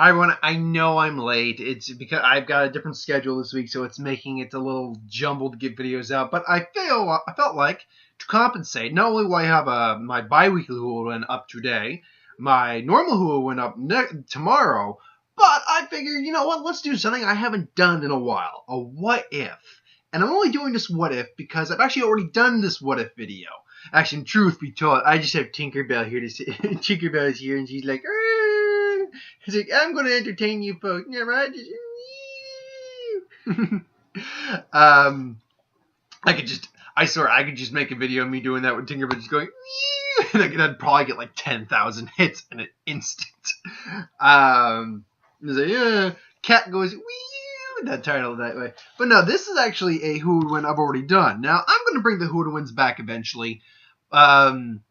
Hi everyone, I know I'm late. It's because I've got a different schedule this week, so it's making it a little jumbled to get videos out. But I felt like to compensate, not only will I have my bi-weekly Hulu went up today, my normal Hulu went up tomorrow, but I figured, you know what, let's do something I haven't done in a while, a what if. And I'm only doing this what if because I've actually already done this what if video. Actually, in truth be told, I just have Tinkerbell here to say, Tinkerbell is here, and she's like, he's like, I'm going to entertain you folks. Yeah, right? I swear, I could just make a video of me doing that with Tinkerbell just going, and I'd probably get like 10,000 hits in an instant. It's like, yeah, cat goes, that title that way. But no, this is actually a Who Would Win I've already done. Now, I'm going to bring the Who Would Wins back eventually. And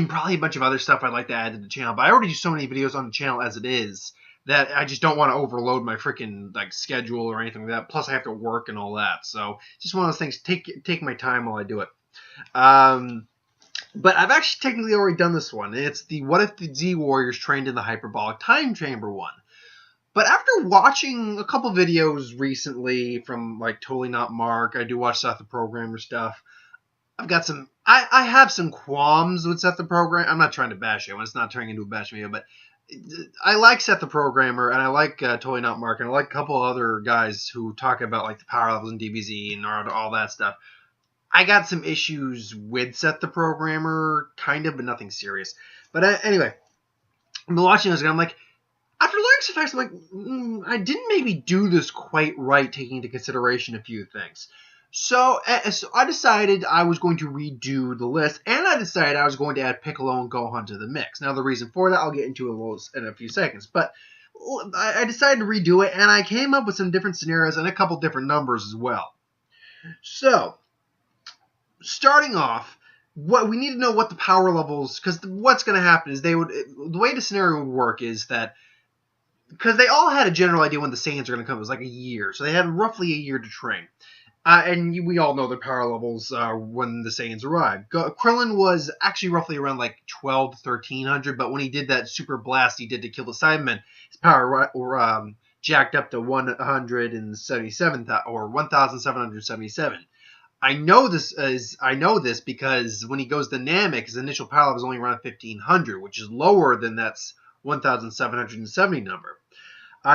probably a bunch of other stuff I'd like to add to the channel. But I already do so many videos on the channel as it is that I just don't want to overload my freaking schedule or anything like that. Plus, I have to work and all that. So, just one of those things. Take my time while I do it. But I've actually technically already done this one. It's the What If the Z Warriors Trained in the Hyperbolic Time Chamber one. But after watching a couple videos recently from Totally Not Mark, I do watch Seth the Programmer stuff. I've got some. I have some qualms with Seth the Programmer. I'm not trying to bash him. It's not turning into a bash video, but I like Seth the Programmer, and I like Totally Not Mark, and I like a couple other guys who talk about the power levels in DBZ and all that stuff. I got some issues with Seth the Programmer, kind of, but nothing serious. But anyway, I'm watching this, and I'm like, after learning some facts, I'm like, I didn't maybe do this quite right, taking into consideration a few things. So I decided I was going to redo the list, and I decided I was going to add Piccolo and Gohan to the mix. Now, the reason for that I'll get into in a few seconds. But I decided to redo it, and I came up with some different scenarios and a couple different numbers as well. So, starting off, what we need to know what the power levels, because what's going to happen is the way the scenario would work is that, because they all had a general idea when the Saiyans are going to come. It was like a year. So they had roughly a year to train. And we all know their power levels when the Saiyans arrived. Krillin was actually roughly around 12 to 1300, but when he did that super blast he did to kill the Cybermen, his power jacked up to 177 or 1777. I know this because when he goes to Namek, his initial power level is only around 1500, which is lower than that's 1770 number.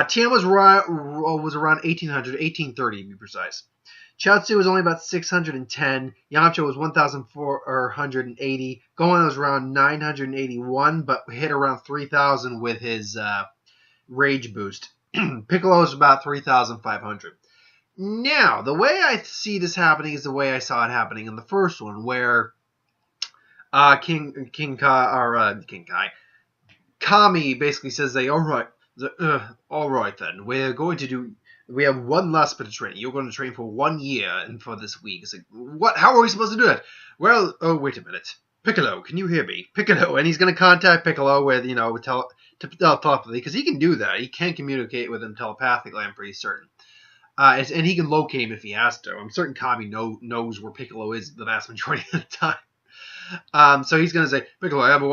Tien was around 1800, 1830 to be precise. Chaozu was only about 610. Yamcha was 1,480. Gohan was around 981, but hit around 3,000 with his rage boost. Piccolo was about 3,500. Now, the way I see this happening is the way I saw it happening in the first one, where King Kai Kami basically says, all right then, we have one last bit of training. You're going to train for 1 year and for this week. It's like, what? How are we supposed to do it? Well, wait a minute. Piccolo, can you hear me? Piccolo, and he's going to contact Piccolo with, telepathically, because he can do that. He can communicate with him telepathically, I'm pretty certain. And he can locate him if he has to. I'm certain Kami knows where Piccolo is the vast majority of the time. So he's going to say, Piccolo, I have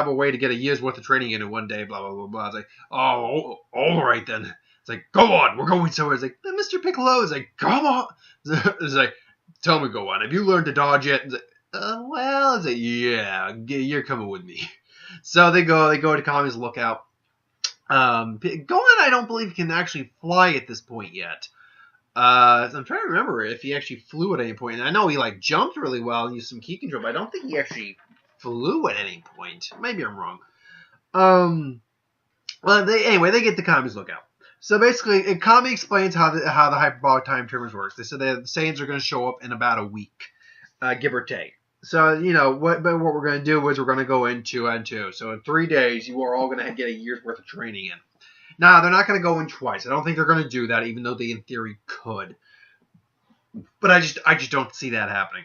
a way to get a year's worth of training in one day, blah, blah, blah, blah. It's like, oh, all right then. It's like, go on, we're going somewhere. It's like, Mr. Piccolo is like, come on. It's like, tell me, go on. Have you learned to dodge yet? It's like, well, it's like, yeah, you're coming with me. So they go to Kami's lookout. Gohan, I don't believe can actually fly at this point yet. I'm trying to remember if he actually flew at any point. And I know he jumped really well and used some key control, but I don't think he actually flew at any point. Maybe I'm wrong. Well, they get to Kami's lookout. So basically, Kami explains how the hyperbolic time chambers works. They said the Saiyans are going to show up in about a week, give or take. So, what we're going to do is we're going to go in 2 and 2. So in 3 days, you are all going to get a year's worth of training in. Now, they're not going to go in twice. I don't think they're going to do that, even though they, in theory, could. But I just don't see that happening.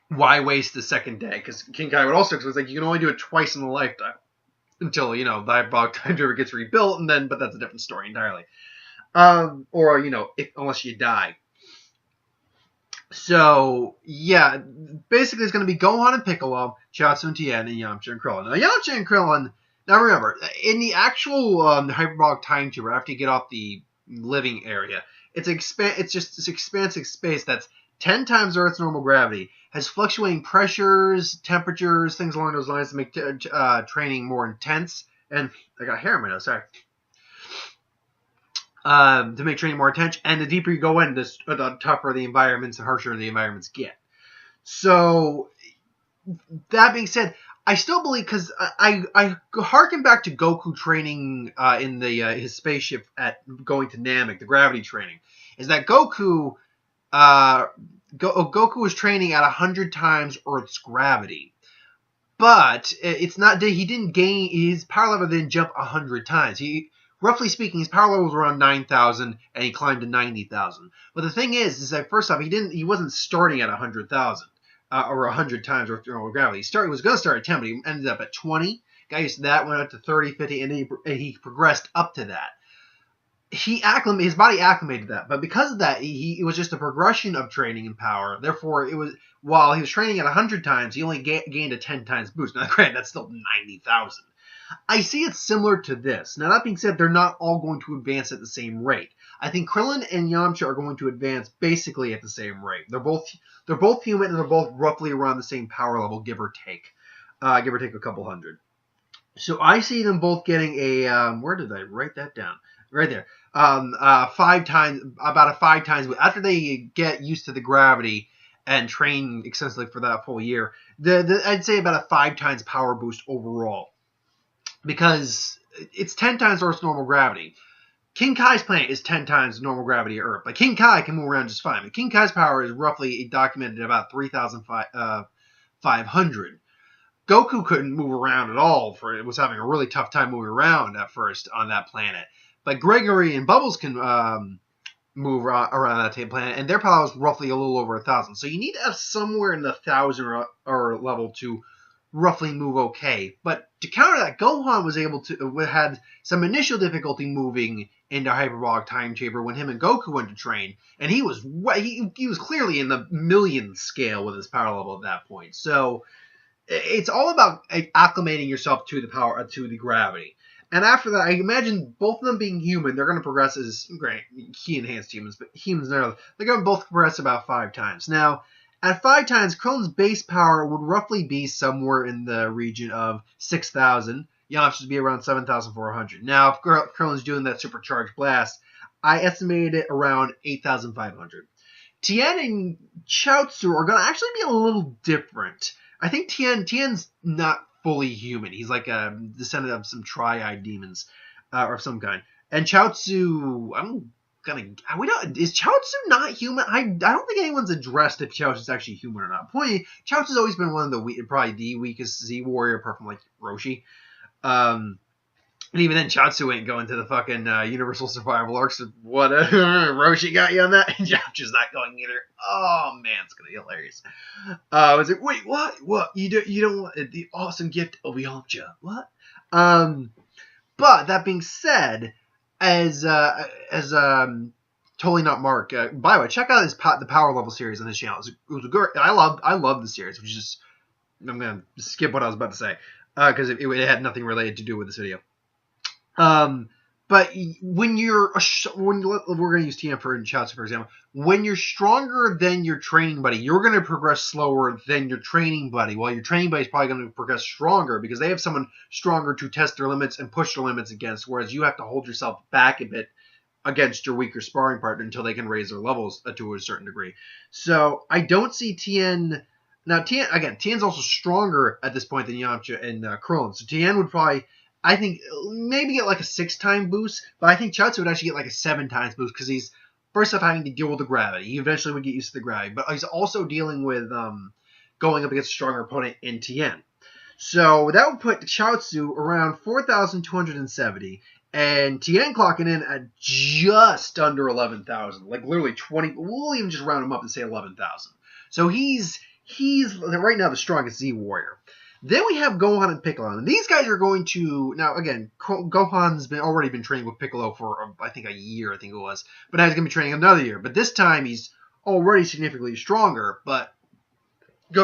Why waste the second day? Because King Kai would also, because it's like, you can only do it twice in a lifetime. Until, the hyperbolic time chamber gets rebuilt, but that's a different story entirely. Unless you die. So, yeah, basically it's going to be Gohan and Piccolo, Chaozu and Tien, and Yamcha and Krillin. Now, Yamcha and Krillin, Now remember, in the actual hyperbolic time chamber, after you get off the living area, it's just this expansive space that's 10 times Earth's normal gravity, has fluctuating pressures, temperatures, things along those lines to make training more intense. And I got hair in my nose, sorry. To make training more intense, and the deeper you go in, the tougher the environments, the harsher the environments get. So, that being said, I still believe, because I harken back to Goku training in his spaceship at going to Namek, the gravity training, is that Goku was training at 100 times Earth's gravity. But it's not, he didn't gain, his power level didn't jump 100 times. Roughly speaking, his power level was around 9,000, and he climbed to 90,000. But the thing is that first off, he wasn't starting at 100,000 or 100 times Earth's normal gravity. He was going to start at 10, but he ended up at 20. Got used to that, went up to 30, 50, and he progressed up to that. His body acclimated to that, but because of that, it was just a progression of training and power. Therefore, while he was training at 100 times, he only gained a 10 times boost. Now, granted, that's still 90,000. I see it similar to this. Now, that being said, they're not all going to advance at the same rate. I think Krillin and Yamcha are going to advance basically at the same rate. They're both human, and they're both roughly around the same power level, give or take a couple hundred. So I see them both getting a where did I write that down? Right there. 5 times, about a 5 times after they get used to the gravity and train extensively for that full year. I'd say about a 5 times power boost overall. Because it's 10 times Earth's normal gravity. King Kai's planet is 10 times normal gravity of Earth. But King Kai can move around just fine. But King Kai's power is roughly documented at about 3,500. Goku couldn't move around at all. It was having a really tough time moving around at first on that planet. But Gregory and Bubbles can move around that same planet. And their power is roughly a little over 1,000. So you need to have somewhere in the 1,000 or level to roughly move okay. But to counter that, Gohan had some initial difficulty moving into hyperbolic time chamber when him and Goku went to train, and he was clearly in the million scale with his power level at that point. So it's all about acclimating yourself to the gravity. And after that, I imagine both of them being human, they're going to progress as great key-enhanced humans, but humans they're going to both progress about 5 times. Now, at 5 times, Krillin's base power would roughly be somewhere in the region of 6,000. Yamcha's would be around 7,400. Now, if Krillin's doing that supercharged blast, I estimated it around 8,500. Tien and Chaozu are going to actually be a little different. I think Tien's not fully human. He's like a descendant of some triad demons or of some kind. And Chaozu, is Chaozu not human? I don't think anyone's addressed if Chaozu's actually human or not. Chaozu's always been one of probably the weakest Z warrior, apart from like Roshi. And even then, Chaozu ain't going to the fucking Universal Survival Arc. So what? Roshi got you on that, and Chaozu's not going either. Oh man, it's gonna be hilarious. I was like, wait, what? What? You don't want the awesome gift of Yamcha? What? But that being said, as totally not Mark. By the way, check out the Power Level series on his channel. It was good. I love the series, which is just I'm gonna skip what I was about to say because it had nothing related to do with this video. But when we're gonna use TM for Chaozu for example, when you're stronger than your training buddy, you're gonna progress slower than your training buddy. While your training buddy is probably gonna progress stronger because they have someone stronger to test their limits and push their limits against, whereas you have to hold yourself back a bit against your weaker sparring partner until they can raise their levels to a certain degree. So I don't see Tien. Now Tien's also stronger at this point than Yamcha and Krillin. So Tien would probably, I think, maybe get like a 6-time boost, but I think Chaozu would actually get like a 7 times boost because he's first off having to deal with the gravity. He eventually would get used to the gravity, but he's also dealing with going up against a stronger opponent in Tien. So that would put Chaozu around 4,270, and Tien clocking in at just under 11,000, like literally 20. We'll even just round him up and say 11,000. So he's right now the strongest Z warrior. Then we have Gohan and Piccolo. And these guys are going to... Now, again, Gohan's already been training with Piccolo for, I think, a year, I think it was. But now he's going to be training another year. But this time, he's already significantly stronger. But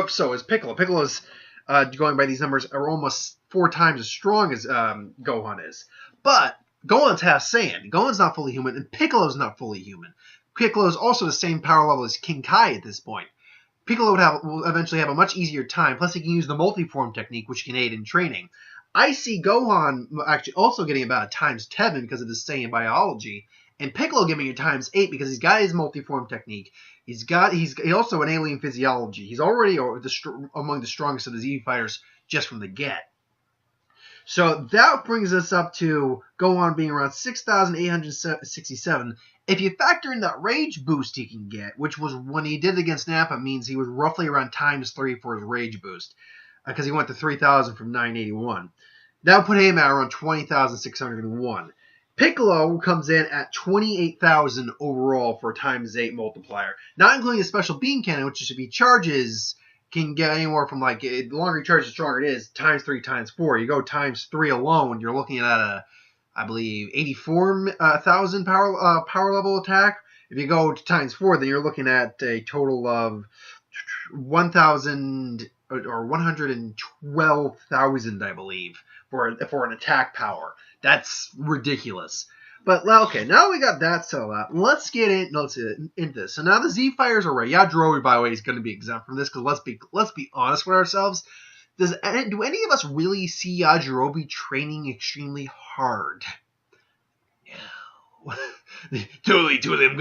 so is Piccolo. Piccolo's, going by these numbers, are almost 4 times as strong as Gohan is. But Gohan's half Saiyan. Gohan's not fully human, and Piccolo's not fully human. Piccolo's also the same power level as King Kai at this point. Piccolo will eventually have a much easier time, plus he can use the multiform technique, which can aid in training. I see Gohan actually also getting about a times 10 because of his Saiyan biology, and Piccolo giving it times 8 because he's got his multiform technique. He's also an alien physiology. He's already among the strongest of the Z fighters just from the get. So that brings us up to Gohan being around 6,867. If you factor in that rage boost he can get, which was when he did it against Nappa, means he was roughly around times 3 for his rage boost, because he went to 3,000 from 981. That would put him at around 20,601. Piccolo comes in at 28,000 overall for a times 8 multiplier, not including a special beam cannon, which should be charges. Can get anywhere from, like, the longer you charge, the stronger it is, times 3, times 4. You go times 3 alone, you're looking at I believe, 84,000 power level attack. If you go to times 4, then you're looking at a total of 1,000 or 112,000, I believe, for an attack power. That's ridiculous. But, okay, now we got that settled out. Let's get into this. So now the Z fighters are ready. Yajirobe, by the way, is going to be exempt from this, because let's be honest with ourselves. Do any of us really see Yajirobe training extremely hard? No. Totally. I'm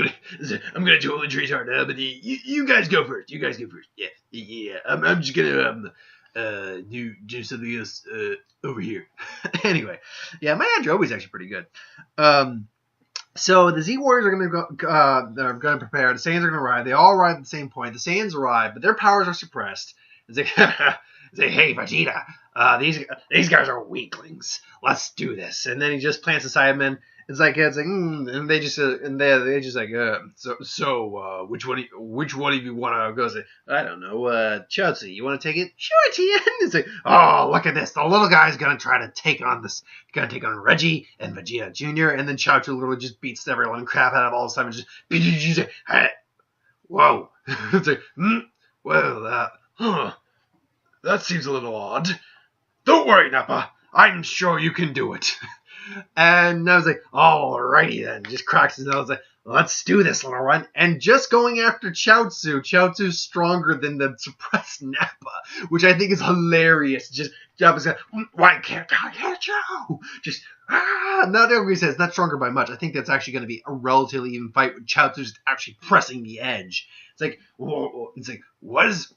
gonna totally train hard now. But you guys go first. Yeah. I'm just gonna do something else over here. Anyway, yeah, my Yajirobe is actually pretty good. So the Z Warriors are going to go. They're going to prepare. The Saiyans are going to arrive. They all arrive at the same point. The Saiyans arrive, but their powers are suppressed. It's like, hey, Vegeta, these guys are weaklings. Let's do this. And then he just plants a Saiyaman. And they just like, which one of you want to go? Say, I don't know, Chelsea, you want to take it? Sure, Tien. It's like, oh, look at this. The little guy's gonna try to take on Reggie and Vegeta Jr. And then Chaozu literally just beats everyone crap out of all the time and just hey, whoa. It's like, well, that seems a little odd. Don't worry, Nappa. I'm sure you can do it. And I was like, alrighty then. Just cracks his nose like, let's do this, little one. And just going after Chaozu. Chaozu's stronger than the suppressed Nappa, which I think is hilarious. Just Nappa's like, why can't I hit you? Just not everybody says not stronger by much. I think that's actually going to be a relatively even fight with Chaozu's actually pressing the edge. It's like, whoa. It's like, what's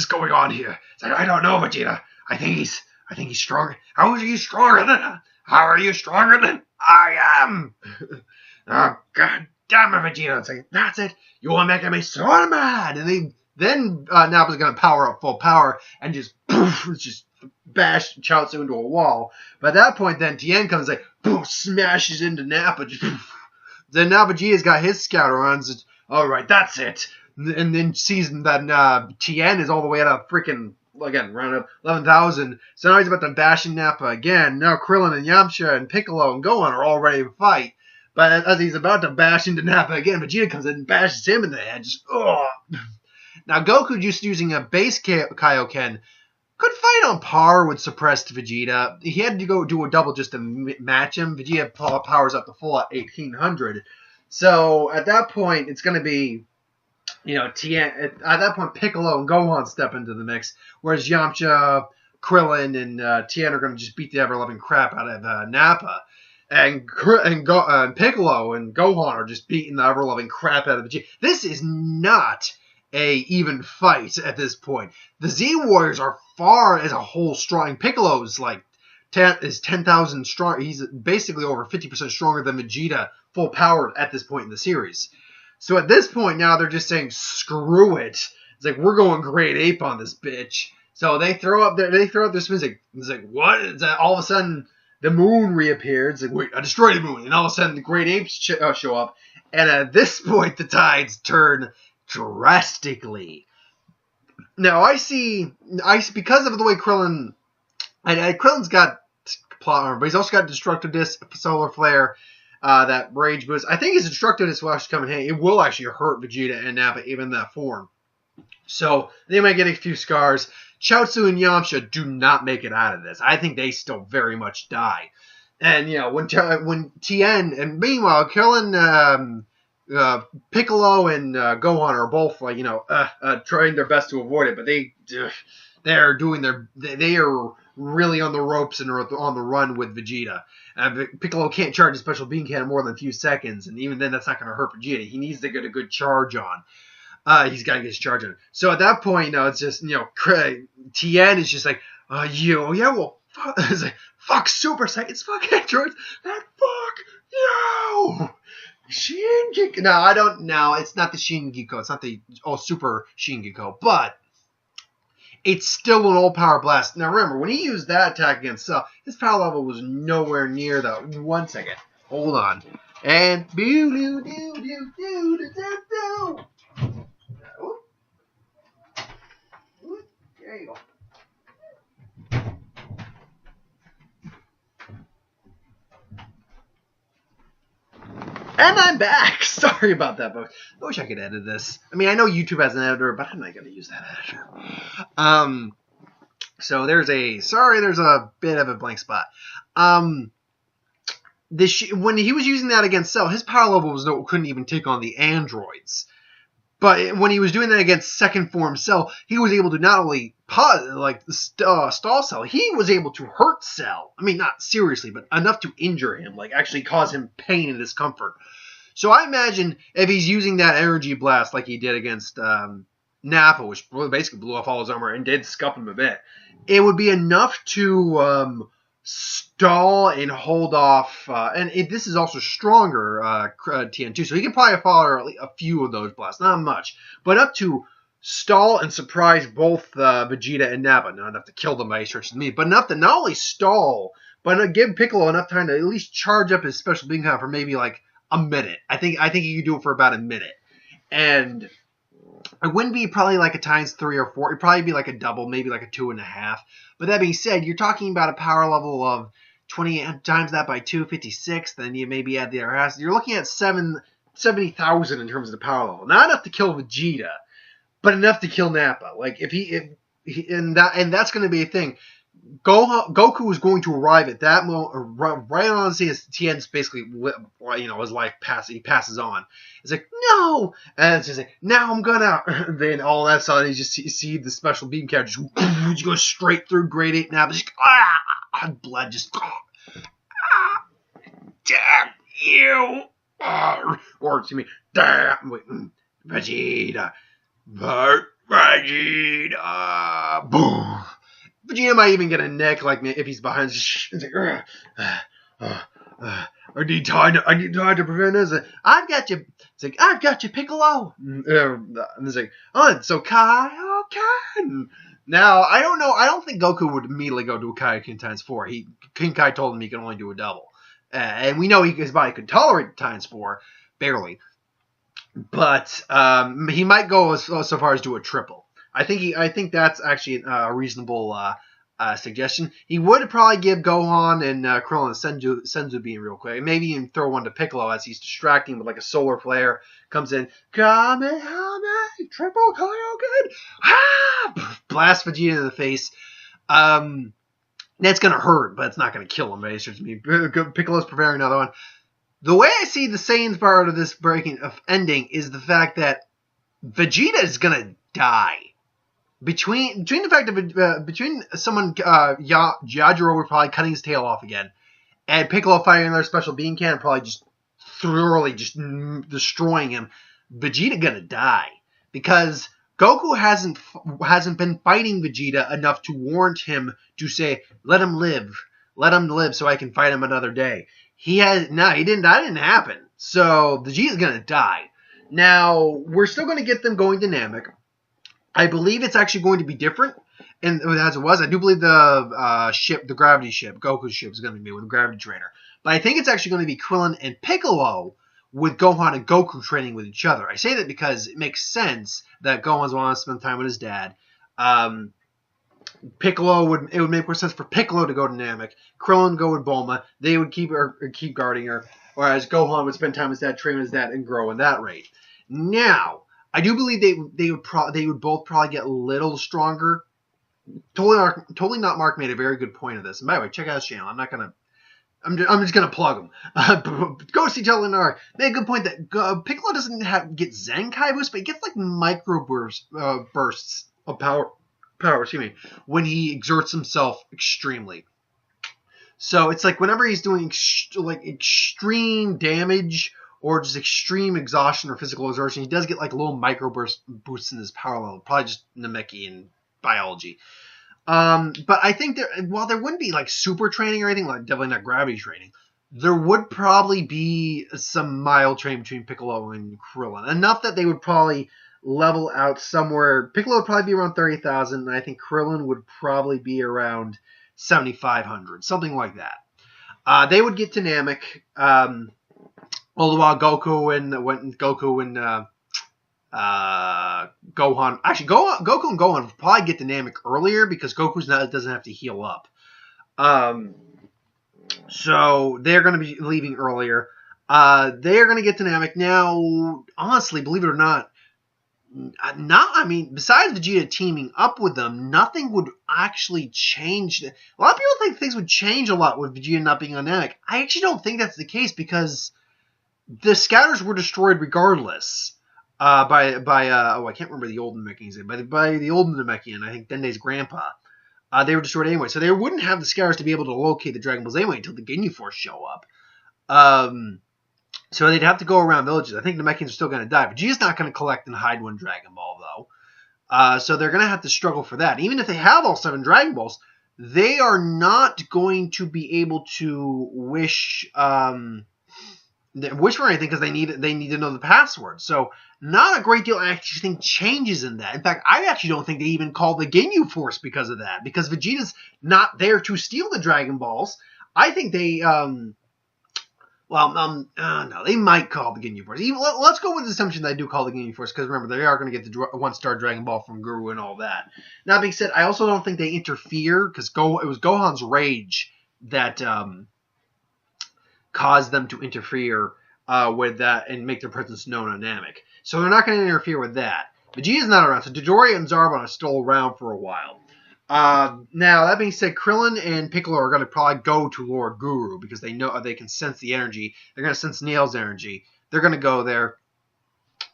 going on here? It's like, I don't know, Vegeta. I think he's stronger. How are you stronger than I am? Oh, god damn it, Vegeta. It's like, that's it. You want to make me so mad. And then Nappa's going to power up full power and just bash Chaozu into a wall. But at that point, then Tien comes like, poof, smashes into Nappa. Then now Vegeta's got his scouter on. So, all right, that's it. And then sees that Tien is all the way at a freaking, again, round up 11,000. So now he's about to bash in Nappa again. Now Krillin and Yamcha and Piccolo and Gohan are all ready to fight. But as he's about to bash into Nappa again, Vegeta comes in and bashes him in the head. Just, ugh. Now Goku, just using a base Kaioken, could fight on par with suppressed Vegeta. He had to go do a double just to match him. Vegeta powers up to full at 1,800. So at that point, it's going to be, Tien. At that point, Piccolo and Gohan step into the mix, whereas Yamcha, Krillin, and Tien are going to just beat the ever-loving crap out of Nappa. And Piccolo and Gohan are just beating the ever-loving crap out of Vegeta. This is not a even fight at this point. The Z Warriors are far as a whole strong. Piccolo's like 10,000 strong. He's basically over 50% stronger than Vegeta, full power at this point in the series. So at this point now they're just saying screw it. It's like, we're going grade ape on this bitch. So they throw up their music. It's like, what? It's like, all of a sudden the moon reappears. It's like, wait, I destroyed the moon. And all of a sudden the great apes show up. And at this point the tides turn drastically. Now I see because of the way Krillin, and Krillin's got plot armor, but he's also got destructive disc, solar flare, that rage boost. I think his destructive disc will actually come in handy. It will actually hurt Vegeta and Nappa even in that form. So they might get a few scars. Chaozu and Yamcha do not make it out of this. I think they still very much die. And, when Tien, and meanwhile, Krillin, Piccolo, and Gohan are both, trying their best to avoid it, but they are really on the ropes and are on the run with Vegeta. Piccolo can't charge a special beam cannon more than a few seconds, and even then that's not going to hurt Vegeta. He needs to get a good charge on. He's got to get his charge on. So at that point, it's just, Tien is just like, it's like, fuck Super Saiyans, fuck androids, and fuck you! Shingeki. No, it's not the Shingeki. It's not the Super Shingeki, but it's still an all-power blast. Now remember, when he used that attack against Cell, his power level was nowhere near that. 1 second. Hold on. And there you go. And I'm back. Sorry about that, but I wish I could edit this. I mean, I know YouTube has an editor, but I'm not going to use that editor. So there's a bit of a blank spot. When he was using that against Cell, his power level couldn't even take on the androids. But when he was doing that against second form Cell, he was able to not only stall Cell, he was able to hurt Cell. I mean, not seriously, but enough to injure him, actually cause him pain and discomfort. So I imagine if he's using that energy blast like he did against Nappa, which basically blew off all his armor and did scuff him a bit, it would be enough to stall and hold off, this is also stronger TN2, so he can probably follow a few of those blasts, not much, but up to stall and surprise both Vegeta and Nappa, not enough to kill them by any stretch of the means, but enough to not only stall, but give Piccolo enough time to at least charge up his special beam count for maybe a minute. I think he could do it for about a minute, and it wouldn't be probably a times 3 or 4. It'd probably be a double, maybe a 2.5. But that being said, you're talking about a power level of 20 times that by 256. Then you maybe add the other half. You're looking at 70,000 in terms of the power level. Not enough to kill Vegeta, but enough to kill Nappa. And that's going to be a thing. Goku is going to arrive at that moment, right on as Tien's basically, his life passes. He passes on. It's like, no! And it's just like, now I'm gonna. And then all that sudden, you just see the special beam cannon just go straight through grade 8 Nappa. Just, blood just, damn you! Or excuse me, damn, Vegeta. Boom. Vegeta might even get a neck if he's behind. It's like, I need time to prevent this. I've got you. It's like, I've got you, Piccolo. And it's like, so Kaioken. Now, I don't know. I don't think Goku would immediately go to a Kaioken times 4. King Kai told him he can only do a double. And we know his body could tolerate times 4, barely. But he might go so far as do a triple. I think that's actually a reasonable suggestion. He would probably give Gohan and Krillin a Senzu beam real quick. Maybe even throw one to Piccolo as he's distracting with a solar flare. Comes in, Kamehameha, triple Kaioken, blast Vegeta in the face. That's gonna hurt, but it's not gonna kill him. Piccolo's preparing another one. The way I see the Saiyans part of this ending is the fact that Vegeta is gonna die. Between the fact that between someone Yajiro probably cutting his tail off again, and Piccolo firing another special beam cannon probably just thoroughly just destroying him, Vegeta gonna die because Goku hasn't been fighting Vegeta enough to warrant him to say let him live so I can fight him another day. He didn't. That didn't happen. So Vegeta's gonna die. Now we're still gonna get them going to Namek. I believe it's actually going to be different, and as it was, I do believe the gravity ship, Goku's ship, is going to be with a gravity trainer. But I think it's actually going to be Krillin and Piccolo with Gohan and Goku training with each other. I say that because it makes sense that Gohan's wanting to spend time with his dad. It would make more sense for Piccolo to go to Namek. Krillin go with Bulma. They would keep guarding her, whereas Gohan would spend time with his dad, train with his dad, and grow in that rate. Now, I do believe they would both probably get a little stronger Totally Not Mark made a very good point of this. And by the way, check out his channel. I'm just gonna plug him. Go see Totally Not Mark. Made a good point that Piccolo doesn't get Zenkai boost, but he gets like micro bursts of power. Excuse me, when he exerts himself extremely. So it's like whenever he's doing extreme damage or just extreme exhaustion or physical exertion, he does get like little micro boosts in his power level. Probably just Namekian biology. But I think while there wouldn't be like super training or anything, like definitely not gravity training, there would probably be some mild training between Piccolo and Krillin. Enough that they would probably level out somewhere. Piccolo would probably be around 30,000, and I think Krillin would probably be around 7,500, something like that. They would get to Namek, all the while Goku and Gohan. Actually, Goku and Gohan would probably get to Namek earlier because doesn't have to heal up. So they're going to be leaving earlier. They're going to get to Namek now. Honestly, believe it or not, besides Vegeta teaming up with them, nothing would actually change. A lot of people think things would change a lot with Vegeta not being on Namek. I actually don't think that's the case because the scouters were destroyed regardless. I can't remember the old Namekian's name, by the old Namekian, I think Dende's grandpa. They were destroyed anyway, so they wouldn't have the scouters to be able to locate the Dragon Balls anyway until the Ginyu Force show up. So they'd have to go around villages. I think the Namekians are still going to die. Vegeta's not going to collect and hide one Dragon Ball, though. So they're going to have to struggle for that. Even if they have all 7 Dragon Balls, they are not going to be able to wish for anything because they need to know the password. So not a great deal I actually think changes in that. In fact, I actually don't think they even call the Ginyu Force because of that. Because Vegeta's not there to steal the Dragon Balls. I think they... no, they might call the Ginyu Force. Let's go with the assumption that I do call the Ginyu Force, because remember, they are going to get the 1-star Dragon Ball from Guru and all that. That being said, I also don't think they interfere, because it was Gohan's rage that caused them to interfere with that and make their presence known on Namek. So they're not going to interfere with that. Vegeta's not around, so Dodoria and Zarbon are still around for a while. Now, that being said, Krillin and Piccolo are going to probably go to Lord Guru because they know they can sense the energy. They're going to sense Nail's energy. They're going to go there.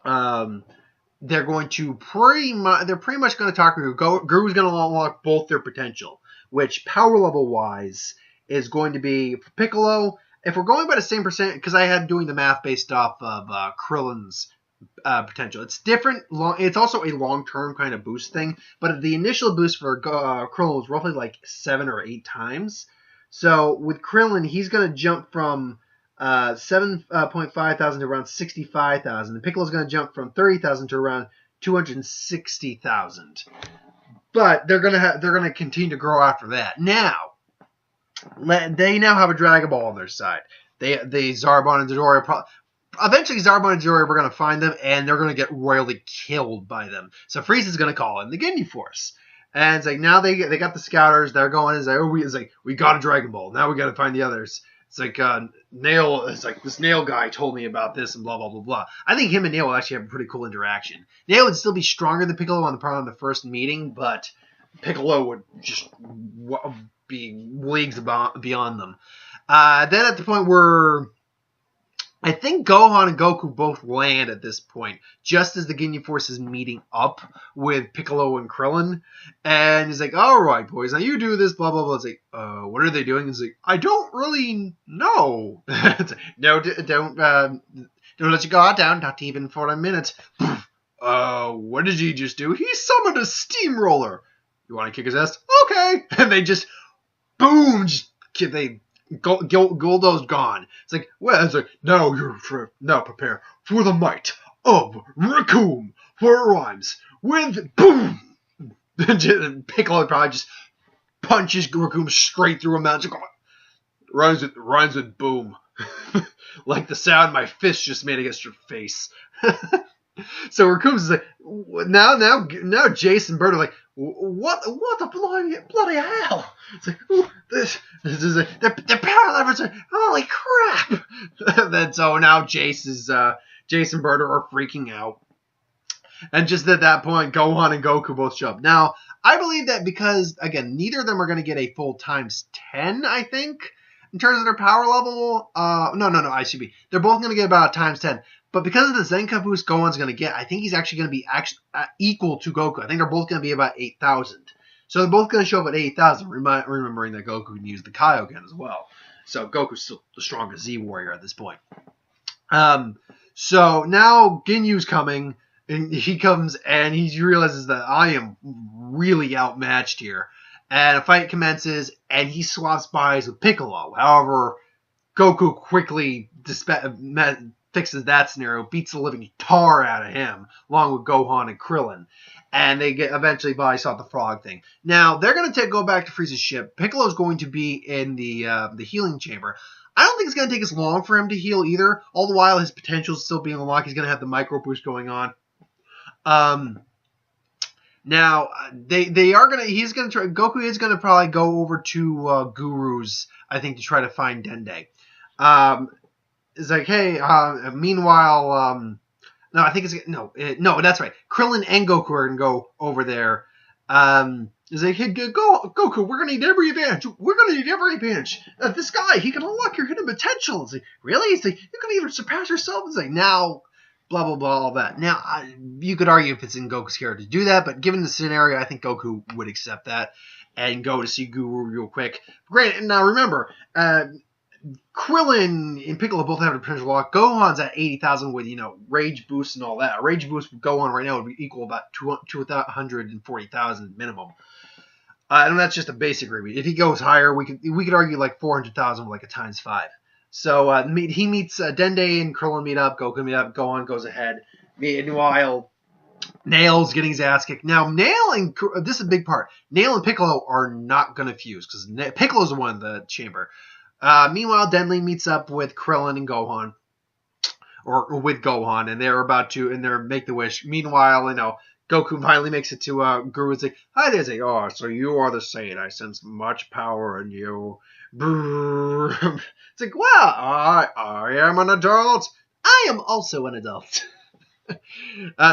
They're going to pretty much going to talk to Guru. Guru's going to unlock both their potential, which power level wise is going to be for Piccolo. If we're going by the same percent, because I had doing the math based off of Krillin's potential. It's different. It's also a long-term kind of boost thing, but the initial boost for Krillin was roughly like 7 or 8 times. So with Krillin, he's going to jump from 7.5 thousand to around 65,000. And Piccolo's going to jump from 30,000 to around 260,000. But they're going to continue to grow after that. Now, they now have a Dragon Ball on their side. They Zarbon and Dodoria eventually, Zarbon and Dodoria were going to find them, and they're going to get royally killed by them. So Frieza's going to call in the Ginyu Force. And it's like, now they got the scouters. They're going, we got a Dragon Ball. Now we got to find the others. It's like, Nail, it's like, this Nail guy told me about this and blah, blah, blah, blah. I think him and Nail will actually have a pretty cool interaction. Nail would still be stronger than Piccolo on the first meeting, but Piccolo would just be leagues beyond them. Then at the point where I think Gohan and Goku both land at this point, just as the Ginyu Force is meeting up with Piccolo and Krillin. And he's like, all right, boys, now you do this, blah, blah, blah. It's like, what are they doing? It's like, I don't really know. It's like, no, don't let your guard down, not even for a minute. What did he just do? He summoned a steamroller. You want to kick his ass? Okay. And they just, boom, Goldo's gone. It's like, well, it's like, now prepare for the might of Raccoon, for it rhymes with boom. Piccolo probably just punches Raccoon straight through a mountain. Rhymes with boom. Like the sound my fist just made against your face. So Raccoon's like, now Jason Bird are like, what the bloody hell? It's like, this is the power levers are, holy crap! And then so now Jason Bird are freaking out. And just at that point, Gohan and Goku both show up. Now, I believe that because, again, neither of them are going to get a full times 10, I think, in terms of their power level. No, ICB. They're both going to get about a times 10. But because of the Zenka boost Gohan's going to get, I think he's actually going to be equal to Goku. I think they're both going to be about 8,000. So they're both going to show up at 8,000, remembering that Goku can use the Kaioken as well. So Goku's still the strongest Z warrior at this point. So now Ginyu's coming, and he comes and he realizes that I am really outmatched here. And a fight commences, and he swaps bodies with Piccolo. However, Goku quickly fixes that scenario, beats the living tar out of him, along with Gohan and Krillin. And they eventually body swap the frog thing. Now, they're going to go back to Frieza's ship. Piccolo's going to be in the healing chamber. I don't think it's going to take as long for him to heal either. All the while, his potential is still being unlocked. He's going to have the micro boost going on. Now, Goku is going to probably go over to Guru's, I think, to try to find Dende. It's like, hey, meanwhile, no, I think no, that's right. Krillin and Goku are going to go over there. It's like, hey, Goku, we're going to need every advantage. This guy, he can unlock your hidden potential. It's like, really? It's like, you can even surpass yourself. It's like, now, blah, blah, blah, all that. Now, you could argue if it's in Goku's character to do that, but given the scenario, I think Goku would accept that and go to see Guru real quick. Great. Now, remember, Krillin and Piccolo both have the potential lock. Gohan's at 80,000 with, rage boost and all that. A rage boost with Gohan right now would be equal about 240,000 minimum. And that's just a basic rate. If he goes higher, we could argue like 400,000 with like a times 5. So he meets Dende and Krillin meet up. Goku meet up. Gohan goes ahead. Meanwhile, Nail's getting his ass kicked. Now, this is a big part. Nail and Piccolo are not going to fuse because Piccolo's the one in the chamber. Meanwhile, Denli meets up with Krillin and Gohan, or with Gohan, and they're about to, make the wish. Meanwhile, Goku finally makes it to Guru and say, hi there, say, oh, so you are the Saiyan. I sense much power in you. Brrr. It's like, well, I am an adult. I am also an adult.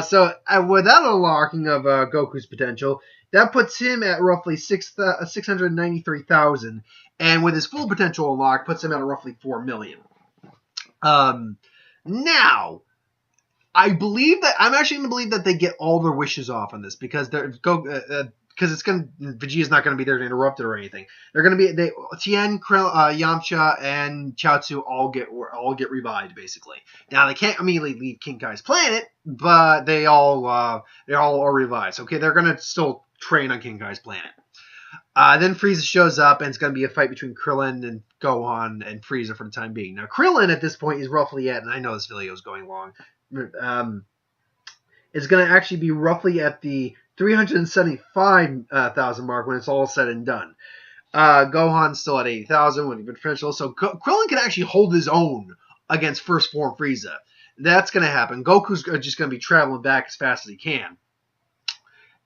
So with that unlocking of Goku's potential, that puts him at roughly 693,000. And with his full potential unlocked, puts him at roughly 4 million. Now, I'm actually going to believe that they get all their wishes off on this because Vegeta's not going to be there to interrupt it or anything. They're going to be Tien, Yamcha, and Chaozu all get revived basically. Now they can't immediately leave King Kai's planet, but they all are revived. So, okay, they're going to still train on King Kai's planet. Then Frieza shows up, and it's going to be a fight between Krillin and Gohan and Frieza for the time being. Now, Krillin at this point is roughly at, and I know this video is going long, is going to actually be roughly at the 375,000 mark when it's all said and done. Gohan's still at 80,000 with the potential, so Krillin can actually hold his own against First Form Frieza. That's going to happen. Goku's just going to be traveling back as fast as he can.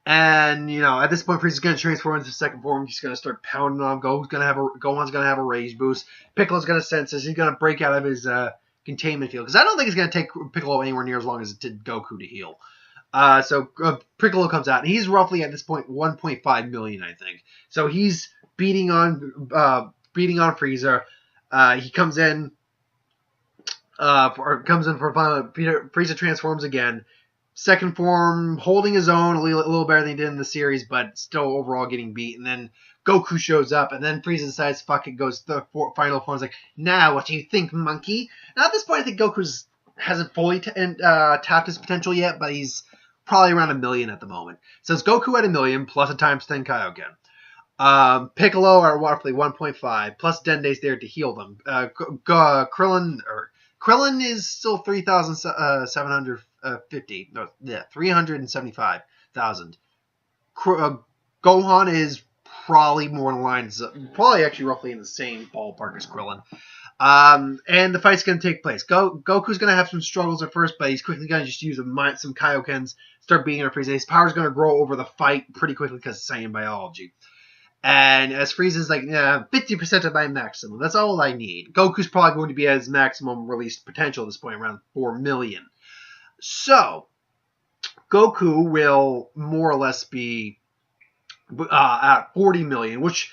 And, at this point, Frieza's going to transform into second form. He's going to start pounding on him. Gohan's going to have a rage boost. Piccolo's going to sense this. He's going to break out of his containment field. Because I don't think it's going to take Piccolo anywhere near as long as it did Goku to heal. So Piccolo comes out. And he's roughly, at this point, 1.5 million, I think. So he's beating on Frieza. He comes in. For fun. Frieza transforms again. Second form, holding his own a little better than he did in the series, but still overall getting beat. And then Goku shows up, and then Frieza decides, fuck it, goes to the final form. He's like, now what do you think, monkey? Now at this point, I think Goku hasn't fully tapped his potential yet, but he's probably around 1 million at the moment. So it's Goku at 1 million, plus a times 10 Kaioken. Piccolo are roughly 1.5, plus Dende's there to heal them. Krillin is still 3,750. 375,000. Gohan is probably more in line, probably actually roughly in the same ballpark as Krillin. And the fight's going to take place. Goku's going to have some struggles at first, but he's quickly going to just use some Kaiokens, start beating Frieza. His power's going to grow over the fight pretty quickly because of Saiyan biology. And as Frieza's like, 50% of my maximum. That's all I need. Goku's probably going to be at his maximum released potential at this point, around 4 million. So, Goku will more or less be at 40 million, which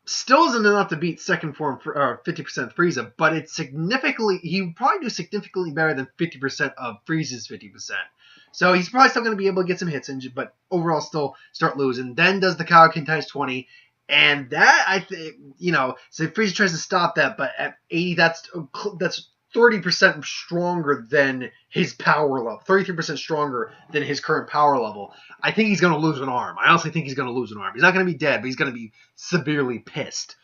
still isn't enough to beat second form 50% Frieza, but it's significantly, he would probably do significantly better than 50% of Frieza's 50%. So he's probably still going to be able to get some hits in, but overall still start losing. Then does the Kaioken times 20, and that, I think, so Frieza tries to stop that, but at 80, that's 30% stronger than his power level, 33% stronger than his current power level. I think he's going to lose an arm. I honestly think he's going to lose an arm. He's not going to be dead, but he's going to be severely pissed.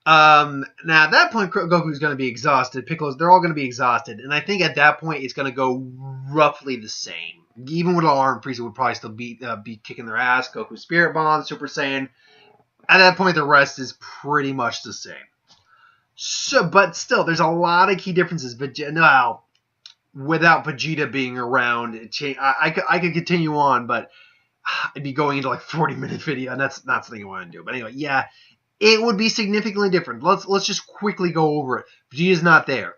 Now, at that point, Goku's going to be exhausted. Piccolo's, they're all going to be exhausted. And I think at that point, it's going to go roughly the same. Even with an arm, Frieza would probably still be kicking their ass. Goku's Spirit Bomb, Super Saiyan. At that point, the rest is pretty much the same. So, but still, there's a lot of key differences. Now, without Vegeta being around, I could continue on, but I'd be going into like 40-minute video, and that's not something I want to do. But anyway, yeah, it would be significantly different. Let's just quickly go over it. Vegeta's not there,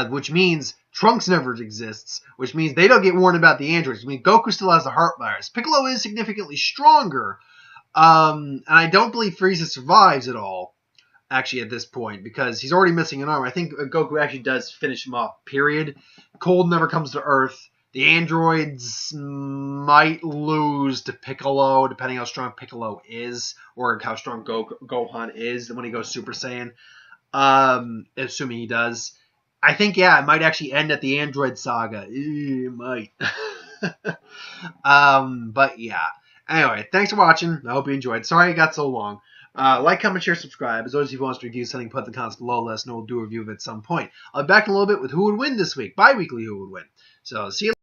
which means Trunks never exists, which means they don't get warned about the androids. I mean, Goku still has the heart virus. Piccolo is significantly stronger, and I don't believe Frieza survives at all, actually, at this point, because he's already missing an arm. I think Goku actually does finish him off, period. Cold never comes to Earth. The androids might lose to Piccolo, depending how strong Piccolo is, or how strong Gohan is when he goes Super Saiyan, assuming he does. I think, yeah, it might actually end at the Android Saga. It might. But, yeah. Anyway, thanks for watching. I hope you enjoyed. Sorry it got so long. Like, comment, share, subscribe. As always, if you want us to review something, put in the comments below. Let us know. We'll do a review of it at some point. I'll be back in a little bit with who would win this week. Bi-weekly who would win. So, see you later.